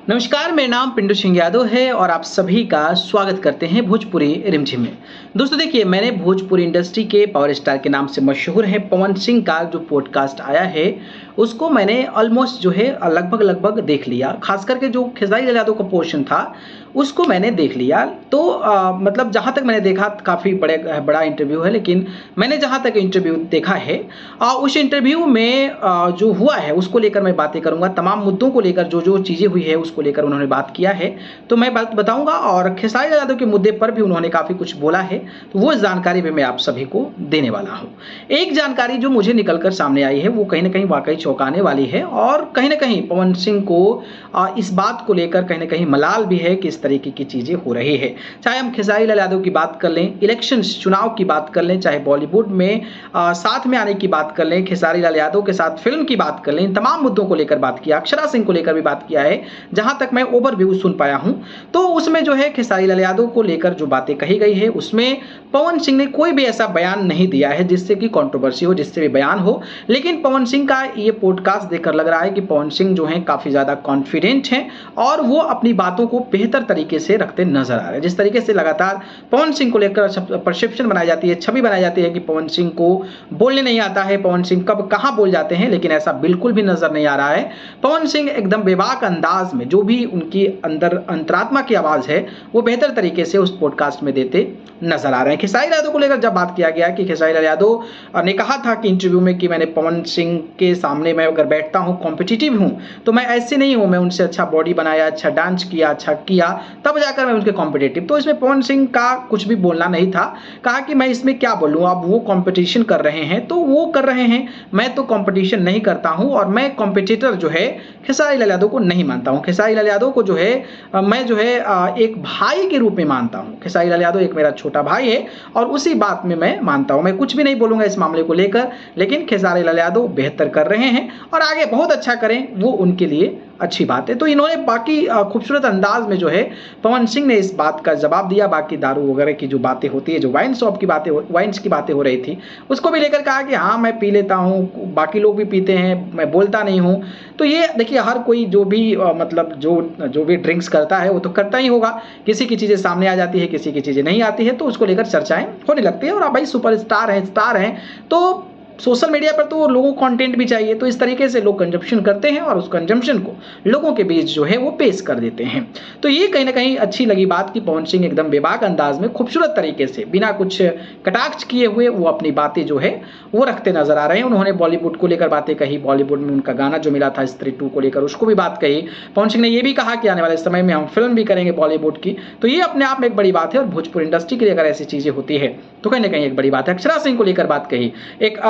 नमस्कार, मेरा नाम पिंटू सिंह यादव है और आप सभी का स्वागत करते हैं भोजपुरी रिमझिम में। दोस्तों देखिए, मैंने भोजपुरी इंडस्ट्री के पावर स्टार के नाम से मशहूर है पवन सिंह का जो पॉडकास्ट आया है उसको मैंने ऑलमोस्ट जो है लगभग देख लिया। खास करके जो खेसारी लाल यादव का पोर्शन था उसको मैंने देख लिया। तो मतलब जहाँ तक मैंने देखा काफ़ी बड़ा इंटरव्यू है, लेकिन मैंने जहाँ तक इंटरव्यू देखा है उस इंटरव्यू में जो हुआ है उसको लेकर मैं बातें करूँगा। तमाम मुद्दों को लेकर जो चीज़ें हुई है उसको लेकर उन्होंने बात किया है तो मैं बात बताऊँगा, और खेसारी लाल यादव के मुद्दे पर भी उन्होंने काफ़ी कुछ बोला है, तो वो जानकारी भी मैं आप सभी को देने वाला हूँ। एक जानकारी जो मुझे निकल कर सामने आई है वो कहीं ना कहीं वाकई चौंकाने वाली है, और कहीं ना कहीं पवन सिंह को इस बात को लेकर कहीं ना कहीं मलाल भी है कि इस तरीके की चीज़ें हो रही है। चाहे हम खेसारी लाल यादव की बात कर लें, इलेक्शन चुनाव की बात कर लें, चाहे बॉलीवुड में साथ में आने की बात कर लें, खेसारी लाल यादव के साथ फिल्म की बात कर लें, इन तमाम मुद्दों को लेकर बात किया, अक्षरा सिंह को लेकर भी बात किया है। जहां तक मैं ओवरव्यू सुन पाया हूं तो उसमें जो है खेसारी लाल यादव को लेकर जो बातें कही गई है उसमें पवन सिंह ने कोई भी ऐसा बयान नहीं दिया है जिससे कि कंट्रोवर्सी हो, जिससे भी बयान हो। लेकिन पवन सिंह का ये पॉडकास्ट देखकर लग रहा है कि पवन सिंह जो है काफ़ी ज़्यादा कॉन्फिडेंट हैं और वो अपनी बातों को बेहतर तरीके से रखते नजर आ रहे हैं। जिस तरीके से लगातार पवन सिंह को लेकर परसेप्शन बनाई जाती है, छवि बनाई जाती है कि पवन सिंह को बोलने नहीं आता है, पवन सिंह कब कहाँ बोल जाते हैं, लेकिन ऐसा बिल्कुल भी नजर नहीं आ रहा है। पवन सिंह एकदम बेबाक अंदाज में जो भी उनकी अंदर अंतरात्मा की आवाज़ है वो बेहतर तरीके से उस पॉडकास्ट में देते नजर आ रहे हैं। खेसारी लाल यादव को लेकर जब बात किया गया कि खेसारी लाल यादव ने कहा था कि इंटरव्यू में कि मैंने पवन सिंह के सामने मैं अगर बैठता हूँ, कॉम्पिटिटिव हूँ, तो मैं ऐसे नहीं हूँ, मैं उनसे अच्छा बॉडी बनाया, अच्छा डांस किया, अच्छा किया, तब जाकर मैं उनके कॉम्पिटिटिव। तो इसमें पवन सिंह का कुछ भी बोलना नहीं था। कहा कि मैं इसमें क्या बोलूँ, अब वो कॉम्पिटिशन कर रहे हैं तो वो कर रहे हैं, मैं तो कॉम्पिटिशन नहीं करता हूँ और मैं कॉम्पिटिटर जो है खेसारी लाल यादव को नहीं मानता हूँ। खेसारी लाल यादव को जो है मैं जो है एक भाई के रूप में मानता हूँ। खेसारी लाल यादव एक मेरा छोटा भाई है और उसी बात में मैं मानता हूँ। मैं कुछ भी नहीं बोलूँगा इस मामले को लेकर, लेकिन खेसारी लाल यादव बेहतर कर रहे हैं और आगे बहुत अच्छा करें वो उनके लिए अच्छी बात है। तो इन्होंने बाकी खूबसूरत अंदाज में जो है पवन सिंह ने इस बात का जवाब दिया। बाकी दारू वगैरह की जो बातें होती है, जो वाइन शॉप की बातें, वाइन्स की बातें हो रही थी, उसको भी लेकर कहा कि हाँ मैं पी लेता हूँ, बाकी लोग भी पीते हैं, मैं बोलता नहीं हूँ। तो ये देखिए, हर कोई जो भी मतलब जो भी ड्रिंक्स करता है वो तो करता ही होगा। किसी की चीज़ें सामने आ जाती है, किसी की चीज़ें नहीं आती है, तो उसको लेकर चर्चाएं होने लगती है। और आप भाई सुपर स्टार हैं तो सोशल मीडिया पर तो लोगों को कंटेंट भी चाहिए, तो इस तरीके से लोग कंजम्पशन करते हैं और उस कंजम्पशन को लोगों के बीच जो है वो पेश कर देते हैं। तो ये कहीं ना कहीं अच्छी लगी बात कि पवन सिंह एकदम बेबाक अंदाज में खूबसूरत तरीके से बिना कुछ कटाक्ष किए हुए वो अपनी बातें जो है वो रखते नजर आ रहे हैं। उन्होंने बॉलीवुड को लेकर बातें कही, बॉलीवुड में उनका गाना जो मिला था स्त्री 2 को लेकर उसको भी बात कही। पवन सिंह ने ये भी कहा कि आने वाले समय में हम फिल्म भी करेंगे बॉलीवुड की, तो ये अपने आप में एक बड़ी बात है। और भोजपुरी इंडस्ट्री के लिए अगर ऐसी चीज़ें होती है तो कहीं ना कहीं एक बड़ी बात है। अक्षरा सिंह को लेकर बात कही,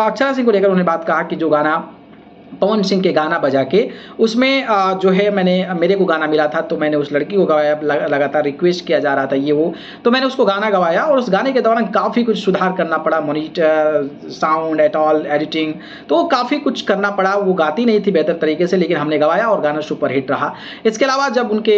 अक्षरा सिंह को लेकर उन्होंने बात कहा कि जो गाना पवन सिंह के गाना बजा के उसमें जो है मेरे को गाना मिला था तो मैंने उस लड़की को गवाया, लगातार रिक्वेस्ट किया जा रहा था ये वो, तो मैंने उसको गाना गवाया और उस गाने के दौरान काफ़ी कुछ सुधार करना पड़ा, monitor, sound at all, editing, तो काफ़ी कुछ करना पड़ा। वो गाती नहीं थी बेहतर तरीके से, लेकिन हमने गवाया और गाना सुपर हिट रहा। इसके अलावा जब उनके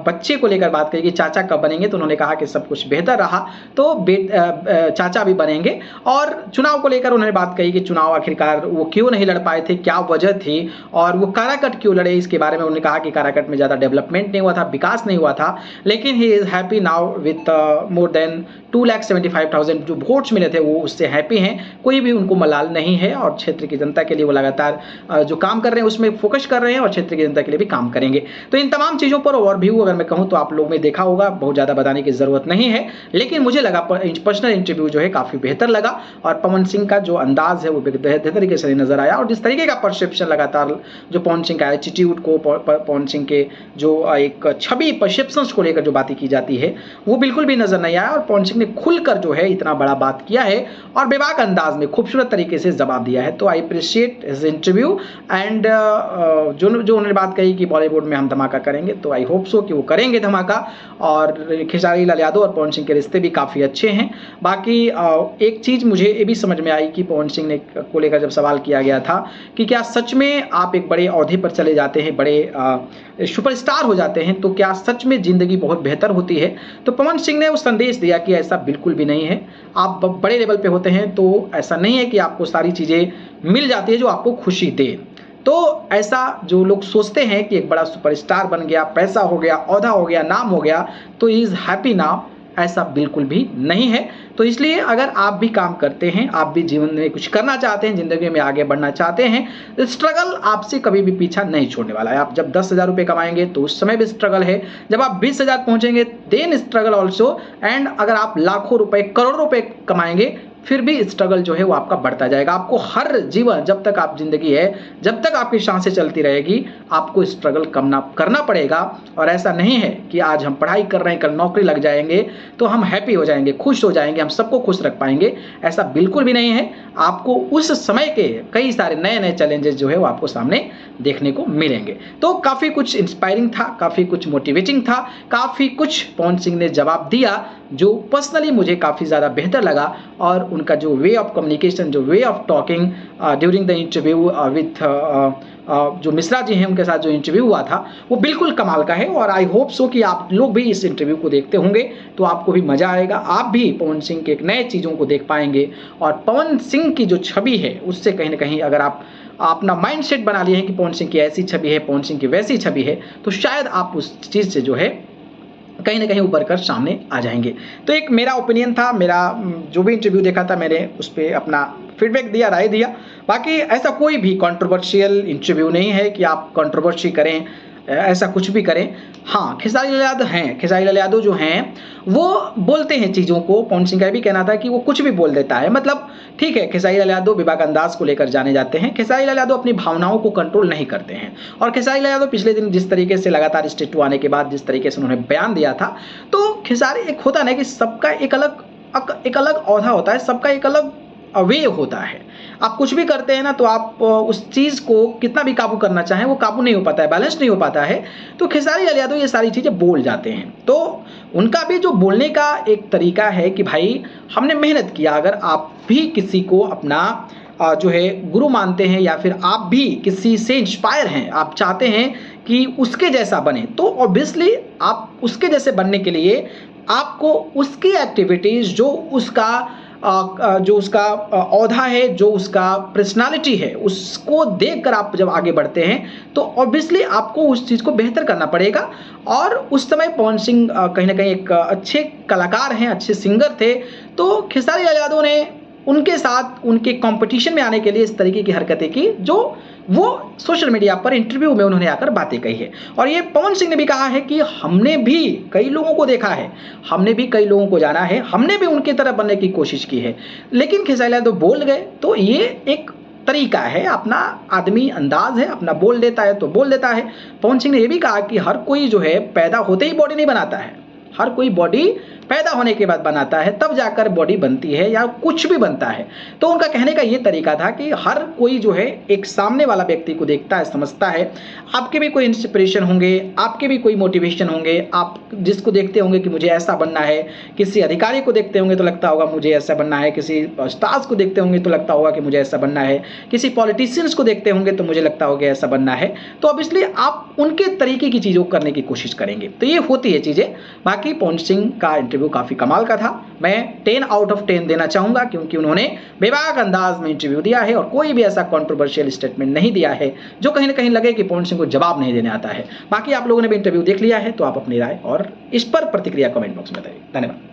बच्चे को लेकर बात कही कि चाचा कब बनेंगे, तो उन्होंने कहा कि सब कुछ बेहतर रहा तो चाचा भी बनेंगे। और चुनाव को लेकर उन्होंने बात कही कि चुनाव आखिरकार वो क्यों नहीं लड़ पाए थे, क्या वजह थी और वो काराकट क्यों लड़े, इसके बारे में उन्होंने कहा कि काराकट में ज़्यादा डेवलपमेंट नहीं हुआ था, विकास नहीं हुआ था, लेकिन he is happy now with more than 2,75,000 जो वोट्स मिले थे वो उससे हैप्पी हैं। कोई भी उनको मलाल नहीं है और क्षेत्र की जनता के लिए वो लगातार जो काम कर रहे हैं उसमें फोकस कर रहे हैं और क्षेत्र की जनता के लिए भी काम करेंगे। तो इन तमाम चीज़ों पर ओवरव्यू अगर मैं कहूँ तो आप लोग में देखा होगा, बहुत ज़्यादा बताने की ज़रूरत नहीं है, लेकिन मुझे लगा पर्सनल इंटरव्यू जो है काफ़ी बेहतर लगा और पवन सिंह का जो अंदाज है वो बेहतर तरीके से नजर आया। और जिस तरीके का परसेप्शन लगातार जो पवन सिंह का एटीट्यूड को, पवन सिंह के जो एक छवि परसेप्शंस को लेकर जो बातें की जाती है वो बिल्कुल भी नजर नहीं आया। और पवन सिंह ने खुलकर जो है इतना बड़ा बात किया है और बेबाक अंदाज में खूबसूरत तरीके से जवाब दिया है। तो I appreciate his interview and जो उन्होंने बात कही कि बॉलीवुड में हम धमाका करेंगे, तो आई होप सो कि वो करेंगे धमाका। और खेसारी लाल यादव और पवन सिंह के रिश्ते भी काफ़ी अच्छे हैं। बाकी एक चीज़ मुझे ये भी समझ में आई कि पवन सिंह ने को लेकर जब सवाल किया गया था कि क्या सच में आप एक बड़े ओहदे पर चले जाते हैं, बड़े सुपरस्टार हो जाते हैं, तो क्या सच में ज़िंदगी बहुत बेहतर होती है? तो पवन सिंह ने उस संदेश दिया कि ऐसा बिल्कुल भी नहीं है। आप बड़े लेवल पे होते हैं तो ऐसा नहीं है कि आपको सारी चीज़ें मिल जाती है जो आपको खुशी दे। तो ऐसा जो लोग सोचते हैं कि एक बड़ा सुपरस्टार बन गया, पैसा हो गया, ओहदा हो गया, नाम हो गया तो ही इज़ हैप्पी नाउ, ऐसा बिल्कुल भी नहीं है। तो इसलिए अगर आप भी काम करते हैं, आप भी जीवन में कुछ करना चाहते हैं, ज़िंदगी में आगे बढ़ना चाहते हैं, तो स्ट्रगल आपसे कभी भी पीछा नहीं छोड़ने वाला है। आप जब 10,000 रुपये कमाएंगे तो उस समय भी स्ट्रगल है, जब आप 20,000 पहुंचेंगे देन स्ट्रगल ऑल्सो, एंड अगर आप लाखों रुपए, करोड़ों रुपए कमाएंगे फिर भी स्ट्रगल जो है वो आपका बढ़ता जाएगा। आपको हर जीवन, जब तक आप जिंदगी है, जब तक आपकी सांसें चलती रहेगी, आपको स्ट्रगल करना पड़ेगा। और ऐसा नहीं है कि आज हम पढ़ाई कर रहे हैं, कल नौकरी लग जाएंगे तो हम हैप्पी हो जाएंगे, खुश हो जाएंगे, हम सबको खुश रख पाएंगे, ऐसा बिल्कुल भी नहीं है। आपको उस समय के कई सारे नए नए चैलेंजेस जो है वो आपको सामने देखने को मिलेंगे। तो काफ़ी कुछ इंस्पायरिंग था, काफ़ी कुछ मोटिवेटिंग था, काफ़ी कुछ पवन सिंह ने जवाब दिया जो पर्सनली मुझे काफ़ी ज़्यादा बेहतर लगा। और उनका जो वे ऑफ कम्युनिकेशन, जो way of talking during the interview with जो मिश्रा जी हैं, उनके साथ जो इंटरव्यू हुआ था वो बिल्कुल कमाल का है। और आई होप सो कि आप लोग भी इस इंटरव्यू को देखते होंगे तो आपको भी मज़ा आएगा, आप भी पवन सिंह के एक नए चीज़ों को देख पाएंगे। और पवन सिंह की जो छवि है उससे कहीं ना कहीं अगर आप अपना माइंड सेट बना लिए हैं कि पवन सिंह की ऐसी छवि है, पवन सिंह की वैसी छवि है, तो शायद आप उस चीज़ से जो है कहीं ना कहीं उभर कर सामने आ जाएंगे। तो एक मेरा ओपिनियन था, मेरा जो भी इंटरव्यू देखा था मैंने उस पर अपना फीडबैक दिया, राय दिया। बाकी ऐसा कोई भी कंट्रोवर्शियल इंटरव्यू नहीं है कि आप कंट्रोवर्सी करें, ऐसा कुछ भी करें। हाँ, खेसारी लाल यादव हैं, खेसारी लाल यादव जो हैं वो बोलते हैं चीज़ों को। पवन सिंह का भी कहना था कि वो कुछ भी बोल देता है, मतलब ठीक है, खेसारी लाल यादव विवाह अंदाज को लेकर जाने जाते हैं। खेसारी लाल यादव अपनी भावनाओं को कंट्रोल नहीं करते हैं। और खेसारी लाल यादव पिछले दिन जिस तरीके से लगातार स्टेट 2 आने के बाद जिस तरीके से उन्होंने बयान दिया था, तो खेसारी एक होता ना कि सबका एक अलग औहदा होता है, सबका एक अलग वे होता है। आप कुछ भी करते हैं ना तो आप उस चीज़ को कितना भी काबू करना चाहें वो काबू नहीं हो पाता है, बैलेंस नहीं हो पाता है। तो खेसारी लाल यादव ये सारी चीज़ें बोल जाते हैं। तो उनका भी जो बोलने का एक तरीका है कि भाई हमने मेहनत किया, अगर आप भी किसी को अपना जो है गुरु मानते हैं या फिर आप भी किसी से इंस्पायर हैं, आप चाहते हैं कि उसके जैसा बने, तो ऑब्वियसली आप उसके जैसे बनने के लिए आपको उसकी एक्टिविटीज़, जो उसका औहदा है, जो उसका पर्सनालिटी है, उसको देखकर आप जब आगे बढ़ते हैं तो ऑब्वियसली आपको उस चीज़ को बेहतर करना पड़ेगा। और उस समय पवन सिंह कहीं ना कहीं एक अच्छे कलाकार हैं, अच्छे सिंगर थे। तो खेसारी लाल यादव ने उनके साथ उनके कंपटीशन में आने के लिए इस तरीके की हरकतें की जो वो सोशल मीडिया पर इंटरव्यू में उन्होंने आकर बातें कही है। और ये पवन सिंह ने भी कहा है कि हमने भी कई लोगों को देखा है, हमने भी कई लोगों को जाना है, हमने भी उनकी तरह बनने की कोशिश की है, लेकिन खेसारी लाल यादव बोल गए। तो ये एक तरीका है, अपना आदमी अंदाज है, अपना बोल देता है तो बोल देता है। पवन सिंह ने यह भी कहा कि हर कोई जो है पैदा होते ही बॉडी नहीं बनाता है, हर कोई बॉडी पैदा होने के बाद बनाता है, तब जाकर बॉडी बनती है या कुछ भी बनता है। तो उनका कहने का ये तरीका था कि हर कोई जो है एक सामने वाला व्यक्ति को देखता है, समझता है। आपके भी कोई इंस्पिरेशन होंगे, आपके भी कोई मोटिवेशन होंगे, आप जिसको देखते होंगे कि मुझे ऐसा बनना है, किसी अधिकारी को देखते होंगे तो लगता होगा मुझे ऐसा बनना है, किसी स्टार्स को देखते होंगे तो लगता होगा कि मुझे ऐसा बनना है, किसी पॉलिटिशियंस को देखते होंगे तो मुझे लगता होगा ऐसा बनना है। तो अब इसलिए आप उनके तरीके की चीज़ों को करने की कोशिश करेंगे। तो ये होती है चीज़ें। बाकी पवन सिंह का इंटरव्यू काफ़ी कमाल का था, मैं 10 आउट ऑफ 10 देना चाहूँगा, क्योंकि उन्होंने बेबाक अंदाज में इंटरव्यू दिया है और कोई भी ऐसा कंट्रोवर्शियल स्टेटमेंट नहीं दिया है जो कहीं ना कहीं लगे कि पवन सिंह को जवाब नहीं देने आता है। बाकी आप लोगों ने भी इंटरव्यू देख लिया है तो आप अपनी राय और इस पर प्रतिक्रिया कमेंट बॉक्स में बताइए। धन्यवाद।